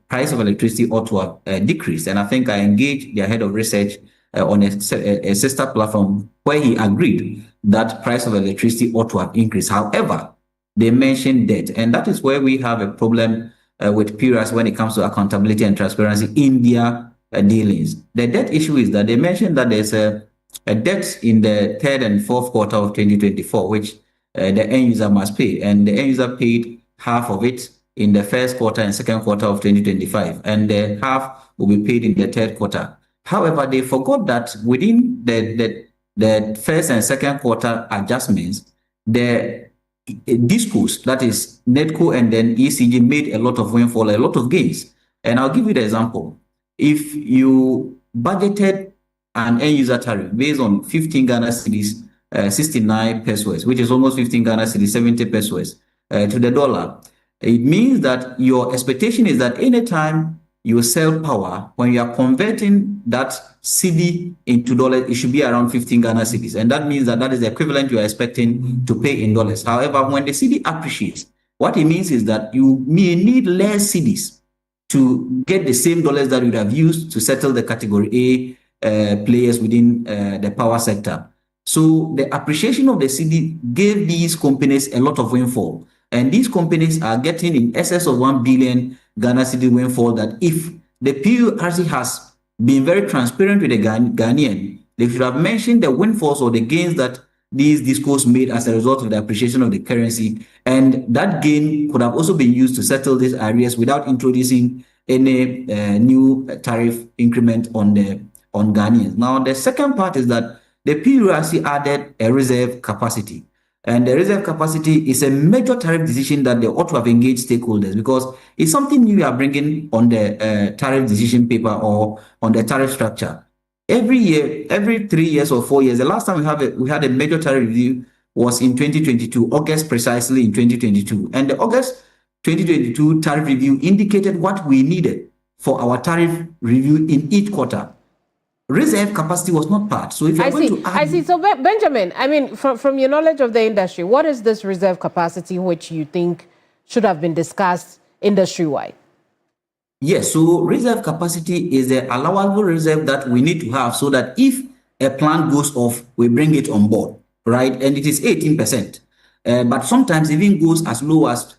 price of electricity ought to have decreased. And I think I engaged the head of research on a sister platform where he agreed that price of electricity ought to have increased. However, they mentioned debt, and that is where we have a problem with PURAS when it comes to accountability and transparency in their dealings. The debt issue is that they mentioned that there's a debt in the third and fourth quarter of 2024, which the end user must pay, and the end user paid half of it in the first quarter and second quarter of 2025, and the half will be paid in the third quarter. However, they forgot that within the first and second quarter adjustments, the discos, that is NETCO and then ECG, made a lot of windfall, a lot of gains. And I'll give you the example. If you budgeted an end user tariff based on 15 Ghana cedis, 69 pesos, which is almost 15 Ghana cedis, 70 pesos to the dollar, it means that your expectation is that anytime you sell power, when you are converting that cedi into dollars, it should be around 15 Ghana cedis. And that means that that is the equivalent you are expecting to pay in dollars. However, when the cedi appreciates, what it means is that you may need less cedis to get the same dollars that you would have used to settle the category A players within the power sector. So the appreciation of the cedi gave these companies a lot of windfall. And these companies are getting in excess of 1 billion Ghana cedi windfall that if the PURC has been very transparent with the Ghanaian, they should have mentioned the windfalls or the gains that these discos made as a result of the appreciation of the currency. And that gain could have also been used to settle these areas without introducing any new tariff increment on Ghanaians. Now, the second part is that the PURC added a reserve capacity. And the reserve capacity is a major tariff decision that they ought to have engaged stakeholders, because it's something new you are bringing on the tariff decision paper or on the tariff structure. Every year, every 3 years or 4 years, the last time we had a major tariff review was in 2022, August precisely in 2022. And the August 2022 tariff review indicated what we needed for our tariff review in each quarter. Reserve capacity was not part. So if you're going to add... I see. So Benjamin, I mean, from your knowledge of the industry, what is this reserve capacity which you think should have been discussed industry-wide? Yes, so reserve capacity is the allowable reserve that we need to have so that if a plant goes off, we bring it on board, right? And it is 18%. But sometimes even goes as low as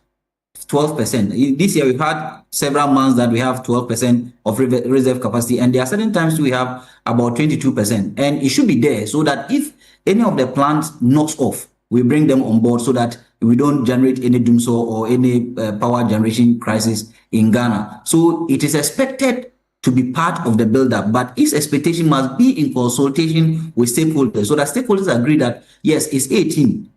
12%. This year we've had several months that we have 12% of reserve capacity, and there are certain times we have about 22%. And it should be there so that if any of the plants knocks off, we bring them on board so that we don't generate any doomsday or any power generation crisis in Ghana. So it is expected to be part of the build-up, but its expectation must be in consultation with stakeholders so that stakeholders agree that yes, it's 18%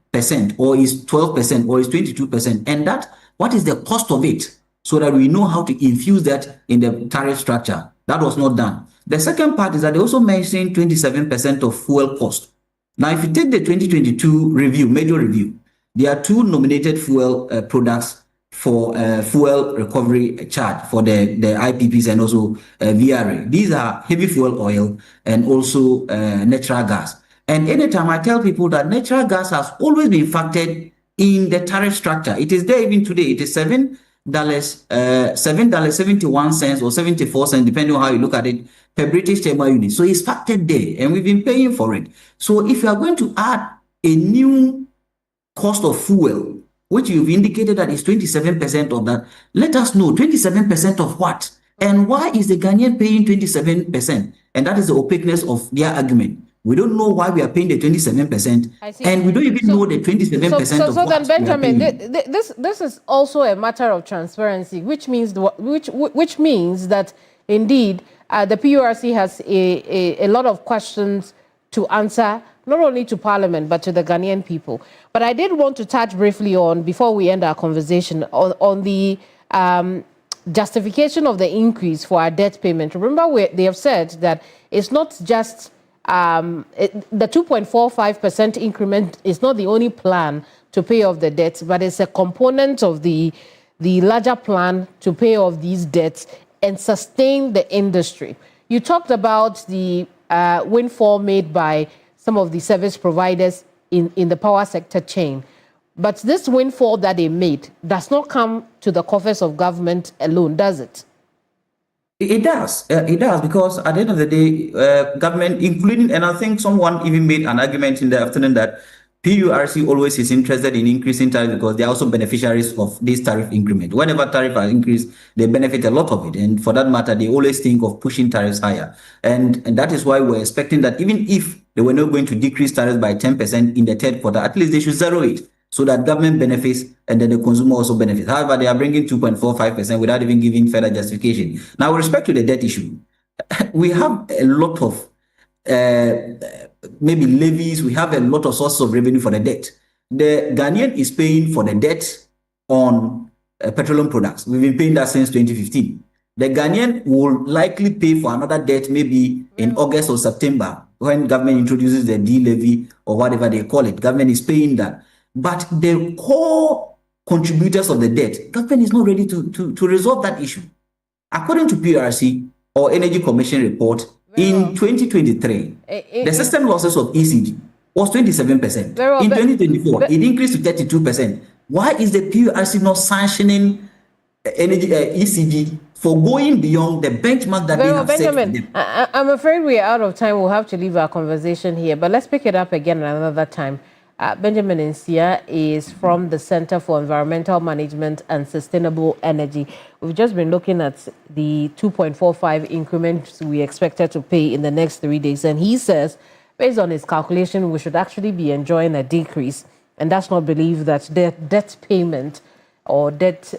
or it's 12% or it's 22%, and that what is the cost of it so that we know how to infuse that in the tariff structure. That was not done. The second part is that they also mentioned 27% of fuel cost. Now, if you take the 2022 review, major review, there are two nominated fuel products for fuel recovery charge for the IPPs and also VRA. These are heavy fuel oil and also natural gas. And anytime I tell people that natural gas has always been factored in the tariff structure, it is there even today. It is $7.71 or 74 cents, depending on how you look at it, per British thermal unit. So it's factored there, and we've been paying for it. So if you are going to add a new cost of fuel, which you've indicated that is 27% of that, let us know 27% of what, and why is the Ghanaian paying 27%? And that is the opaqueness of their argument. We don't know why we are paying the 27%, and we don't even know the 27% of so what then, Benjamin, this is also a matter of transparency, which means that indeed the PURC has a lot of questions to answer, not only to Parliament but to the Ghanaian people. But I did want to touch briefly on, before we end our conversation, on the justification of the increase for our debt payment. Remember, they have said that it's not just the 2.45% increment is not the only plan to pay off the debts, but it's a component of the larger plan to pay off these debts and sustain the industry. You talked about the windfall made by some of the service providers in the power sector chain. But this windfall that they made does not come to the coffers of government alone, does it? It does. It does, because at the end of the day, government, including, and I think someone even made an argument in the afternoon that PURC always is interested in increasing tariff because they are also beneficiaries of this tariff increment. Whenever tariff are increased, they benefit a lot of it. And for that matter, they always think of pushing tariffs higher. And that is why we're expecting that even if they were not going to decrease tariffs by 10% in the third quarter, at least they should zero it, so that government benefits and then the consumer also benefits. However, they are bringing 2.45% without even giving further justification. Now, with respect to the debt issue, we have a lot of maybe levies, we have a lot of sources of revenue for the debt. The Ghanaian is paying for the debt on petroleum products. We've been paying that since 2015. The Ghanaian will likely pay for another debt maybe in August or September when government introduces the D-levy or whatever they call it. Government is paying that. But the core contributors of the debt, government is not ready to resolve that issue. According to PRC or Energy Commission report, in 2023, the system losses of ECG was 27%. In 2024, it increased to 32%. Why is the PRC not sanctioning energy ECG for going beyond the benchmark that they have Benjamin, set for them? I'm afraid we are out of time. We'll have to leave our conversation here, but let's pick it up again another time. Benjamin Nsia is from the Center for Environmental Management and Sustainable Energy. We've just been looking at the 2.45 increments we expected to pay in the next 3 days. And he says, based on his calculation, we should actually be enjoying a decrease, and does not believe that the debt payment or debt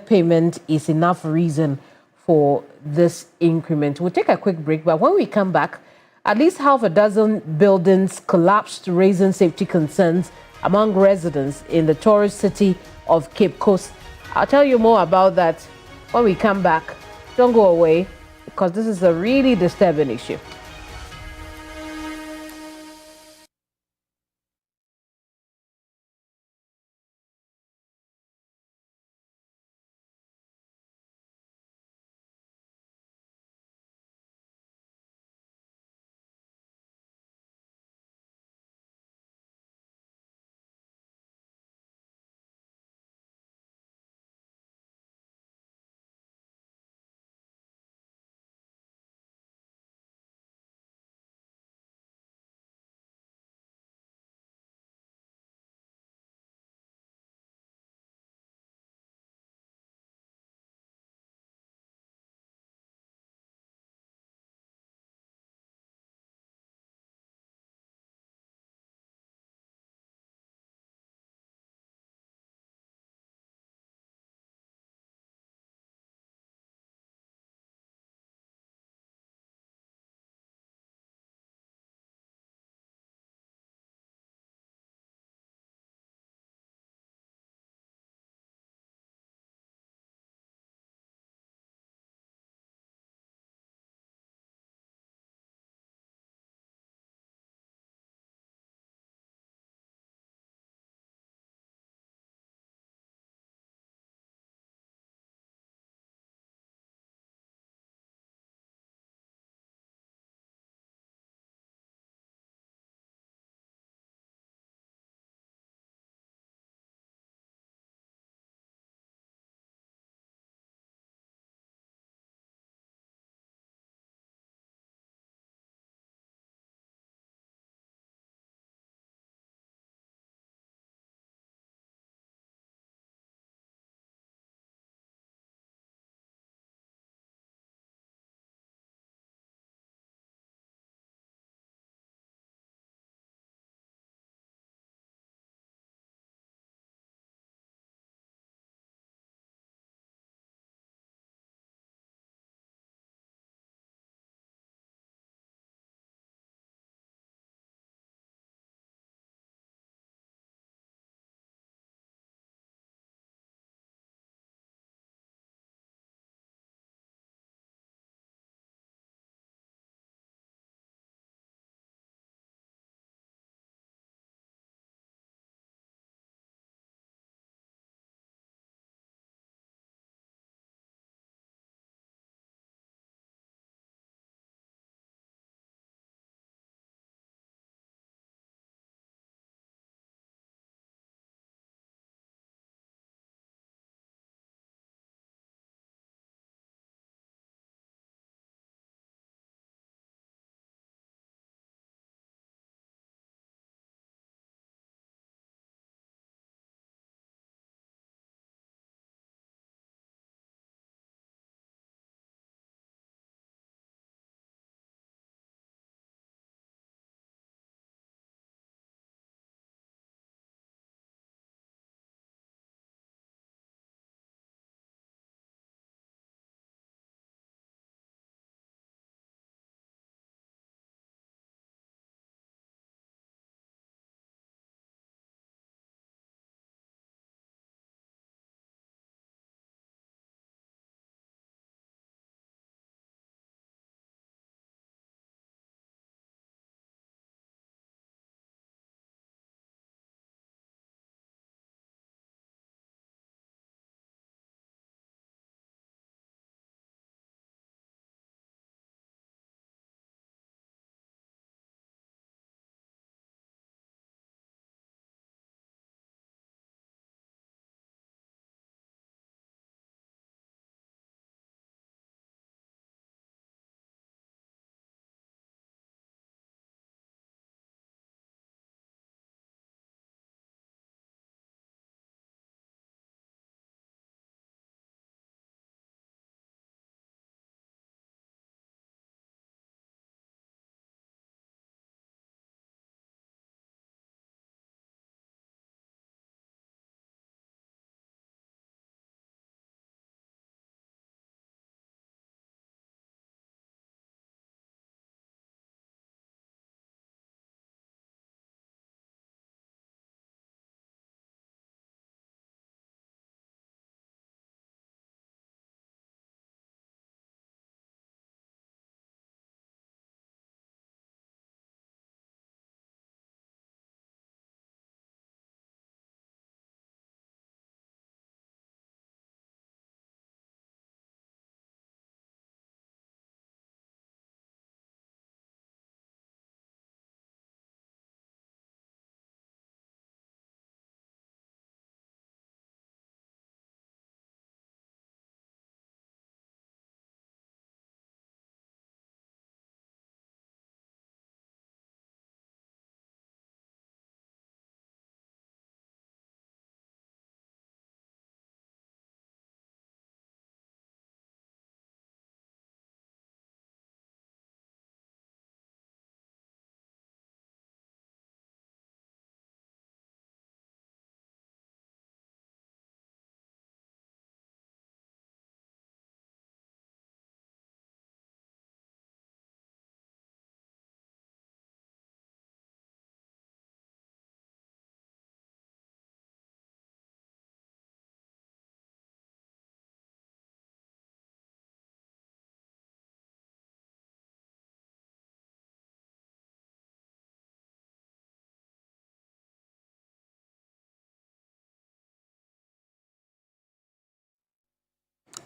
payment is enough reason for this increment. We'll take a quick break, but when we come back, at least half a dozen buildings collapsed, raising safety concerns among residents in the tourist city of Cape Coast. I'll tell you more about that when we come back. Don't go away, because this is a really disturbing issue.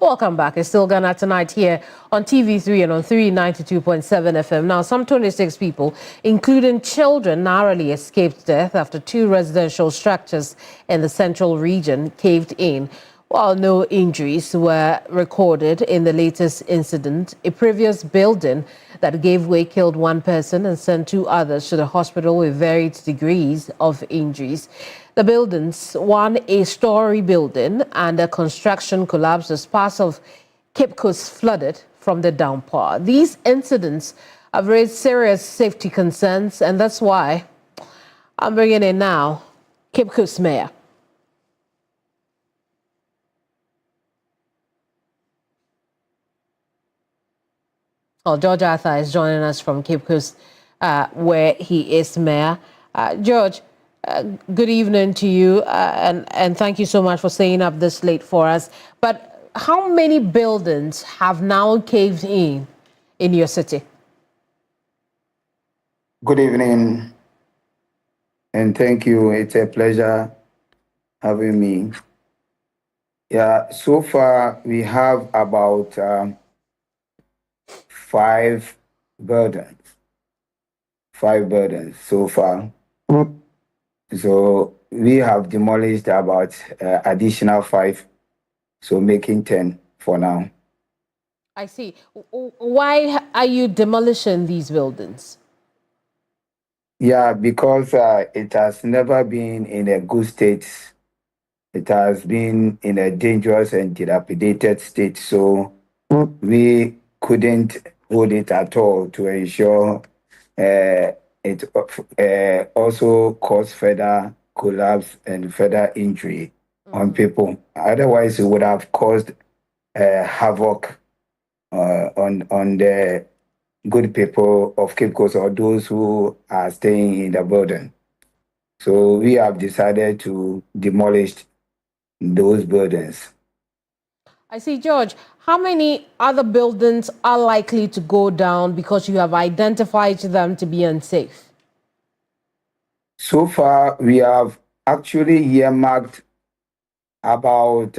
Welcome back. It's still Ghana Tonight here on TV3 and on 392.7 FM. Now, some 26 people, including children, narrowly escaped death after two residential structures in the central region caved in. While no injuries were recorded in the latest incident, a previous building that gave way killed one person and sent two others to the hospital with varied degrees of injuries. The buildings, one a-story building and a construction collapsed as parts of Cape Coast flooded from the downpour. These incidents have raised serious safety concerns, and that's why I'm bringing in now Cape Coast Mayor. Well, George Arthur is joining us from Cape Coast, where he is mayor. George, good evening to you, and thank you so much for staying up this late for us. But how many buildings have now caved in your city? Good evening, and thank you. It's a pleasure having me. Yeah, so far we have about 5 buildings. 5 buildings so far. So we have demolished about additional 5, so making 10 for now. I see. Why are you demolishing these buildings? Yeah, because it has never been in a good state. It has been in a dangerous and dilapidated state. So we couldn't hold it at all to ensure it also caused further collapse and further injury on people. Otherwise, it would have caused havoc on the good people of Cape Coast or those who are staying in the building. So we have decided to demolish those buildings. I see, George. How many other buildings are likely to go down because you have identified them to be unsafe? So far, we have actually earmarked about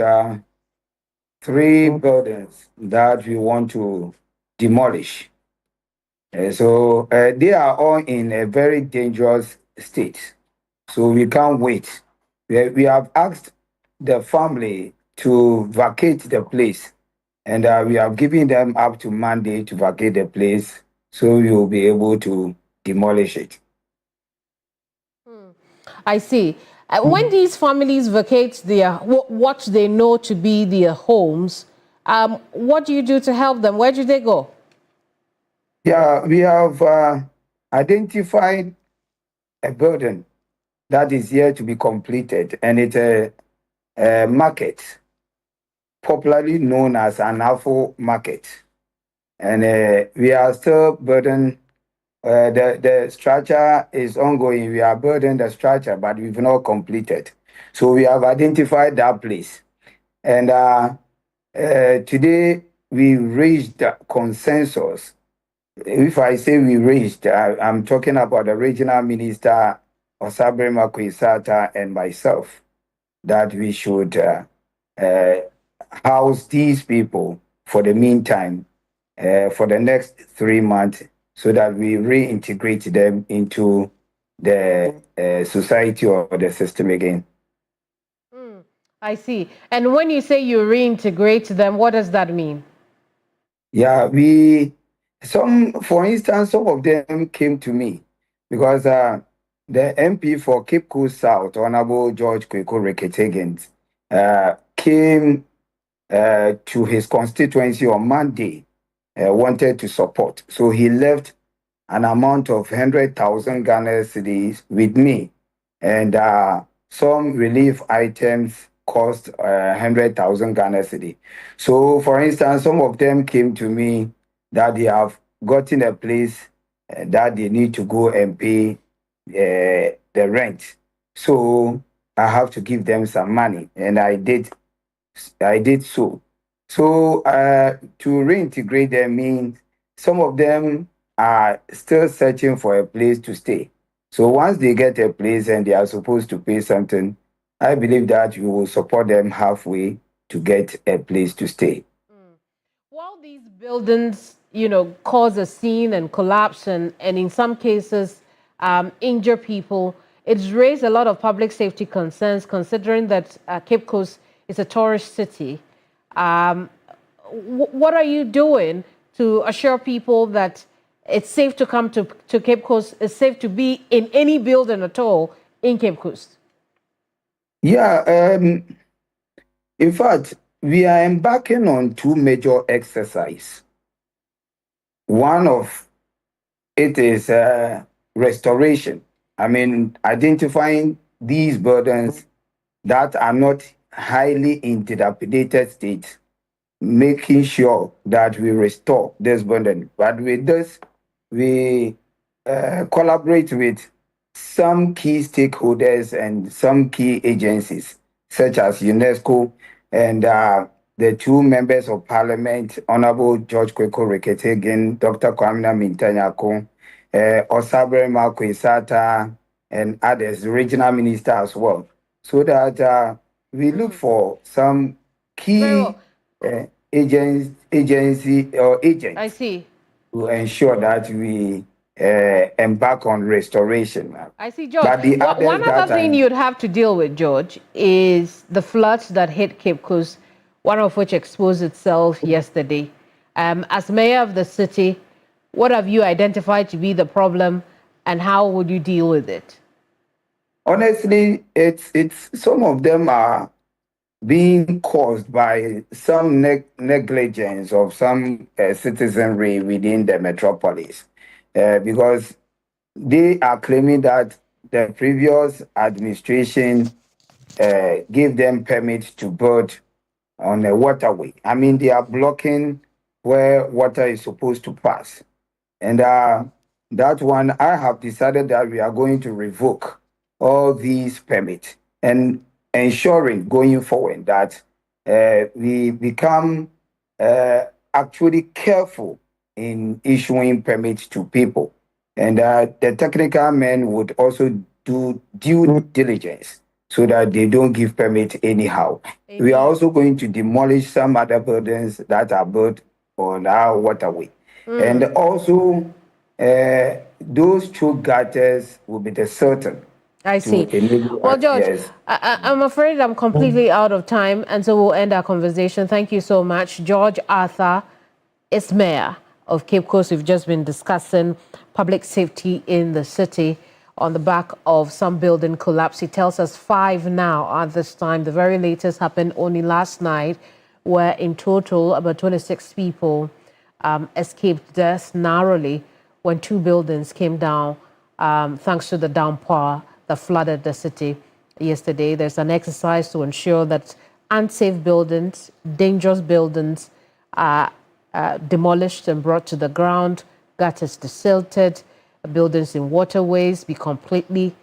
3 buildings that we want to demolish. So they are all in a very dangerous state. So we can't wait. We have asked the family to vacate the place. And we have given them up to Monday to vacate the place, so we will be able to demolish it. I see. When these families vacate their what they know to be their homes, what do you do to help them? Where do they go? Yeah, we have identified a building that is yet to be completed, and it's a market, popularly known as an Afro market. And we are still building, the structure is ongoing. We are building the structure, but we've not completed. So we have identified that place. And today we reached the consensus. If I say we reached, I'm talking about the regional minister, Osabrema Kwisata, and myself, that we should house these people for the meantime, for the next 3 months, so that we reintegrate them into the society or the system again. I see. And when you say you reintegrate them, what does that mean? Yeah, for instance, some of them came to me because the MP for Cape Coast South, Honorable George Kweko Reketegans, came to his constituency on Monday, wanted to support. So he left an amount of 100,000 Ghana cedis with me, and some relief items cost 100,000 Ghana cedi. So, for instance, some of them came to me that they have gotten a place that they need to go and pay the rent. So I have to give them some money, and I did so. So to reintegrate them means some of them are still searching for a place to stay. So once they get a place and they are supposed to pay something, I believe that we will support them halfway to get a place to stay. While these buildings, cause a scene and collapse and in some cases injure people, it's raised a lot of public safety concerns considering that Cape Coast is a tourist city. What are you doing to assure people that it's safe to come to Cape Coast, it's safe to be in any building at all in Cape Coast? Yeah, in fact, we are embarking on two major exercises. One of it is restoration. I mean, identifying these burdens that are not highly in dilapidated state, making sure that we restore this burden. But with this, we collaborate with some key stakeholders and some key agencies, such as UNESCO and the two members of parliament, Honorable George Kweko Reketegen, Dr. Kwamina Mintanyako, Osabre Marco and others, regional minister as well, so that we look for some key agency or agents. I see. To ensure that we embark on restoration. I see, George. One other thing you'd have to deal with, George, is the floods that hit Cape Coast, one of which exposed itself yesterday. As mayor of the city, what have you identified to be the problem and how would you deal with it? Honestly, it's some of them are being caused by some negligence of some citizenry within the metropolis, because they are claiming that the previous administration gave them permits to build on a waterway. I mean, they are blocking where water is supposed to pass. And that one, I have decided that we are going to revoke all these permits and ensuring going forward that we become actually careful in issuing permits to people. And the technical men would also do due diligence so that they don't give permit anyhow. Amen. We are also going to demolish some other buildings that are built on our waterway. And also, those two gutters will be the certain. I see. Well, George, yes. I'm afraid I'm completely out of time, and so we'll end our conversation. Thank you so much. George Arthur is mayor of Cape Coast. We've just been discussing public safety in the city on the back of some building collapse. He tells us 5 now at this time. The very latest happened only last night, where in total about 26 people escaped death narrowly when 2 buildings came down thanks to the downpour that flooded the city yesterday. There's an exercise to ensure that unsafe buildings, dangerous buildings are demolished and brought to the ground, gutters desilted, buildings in waterways be completely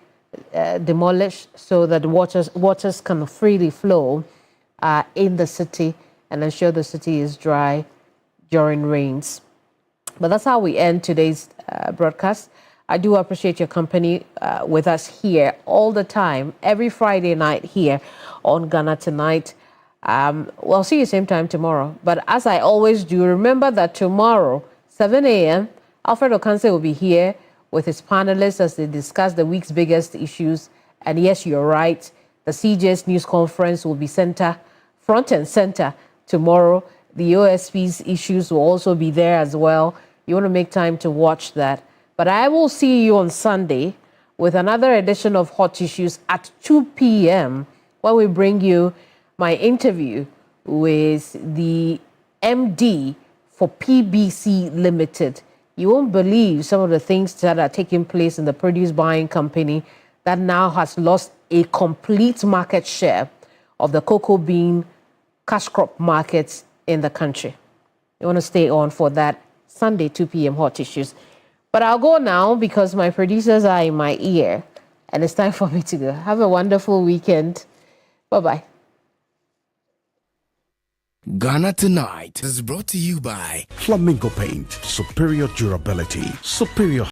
demolished so that waters can freely flow in the city and ensure the city is dry during rains. But that's how we end today's broadcast. I do appreciate your company with us here all the time, every Friday night here on Ghana Tonight. We'll see you same time tomorrow. But as I always do, remember that tomorrow, 7 a.m., Alfred Okanse will be here with his panelists as they discuss the week's biggest issues. And yes, you're right, the CJ's news conference will be front and center tomorrow. The OSP's issues will also be there as well. You want to make time to watch that. But I will see you on Sunday with another edition of Hot Issues at 2 p.m. when we bring you my interview with the MD for PBC Limited. You won't believe some of the things that are taking place in the produce buying company that now has lost a complete market share of the cocoa bean cash crop markets in the country. You want to stay on for that Sunday, 2 p.m. Hot Issues. But I'll go now because my producers are in my ear and it's time for me to go. Have a wonderful weekend. Bye-bye. Ghana Tonight is brought to you by Flamingo Paint, superior durability, superior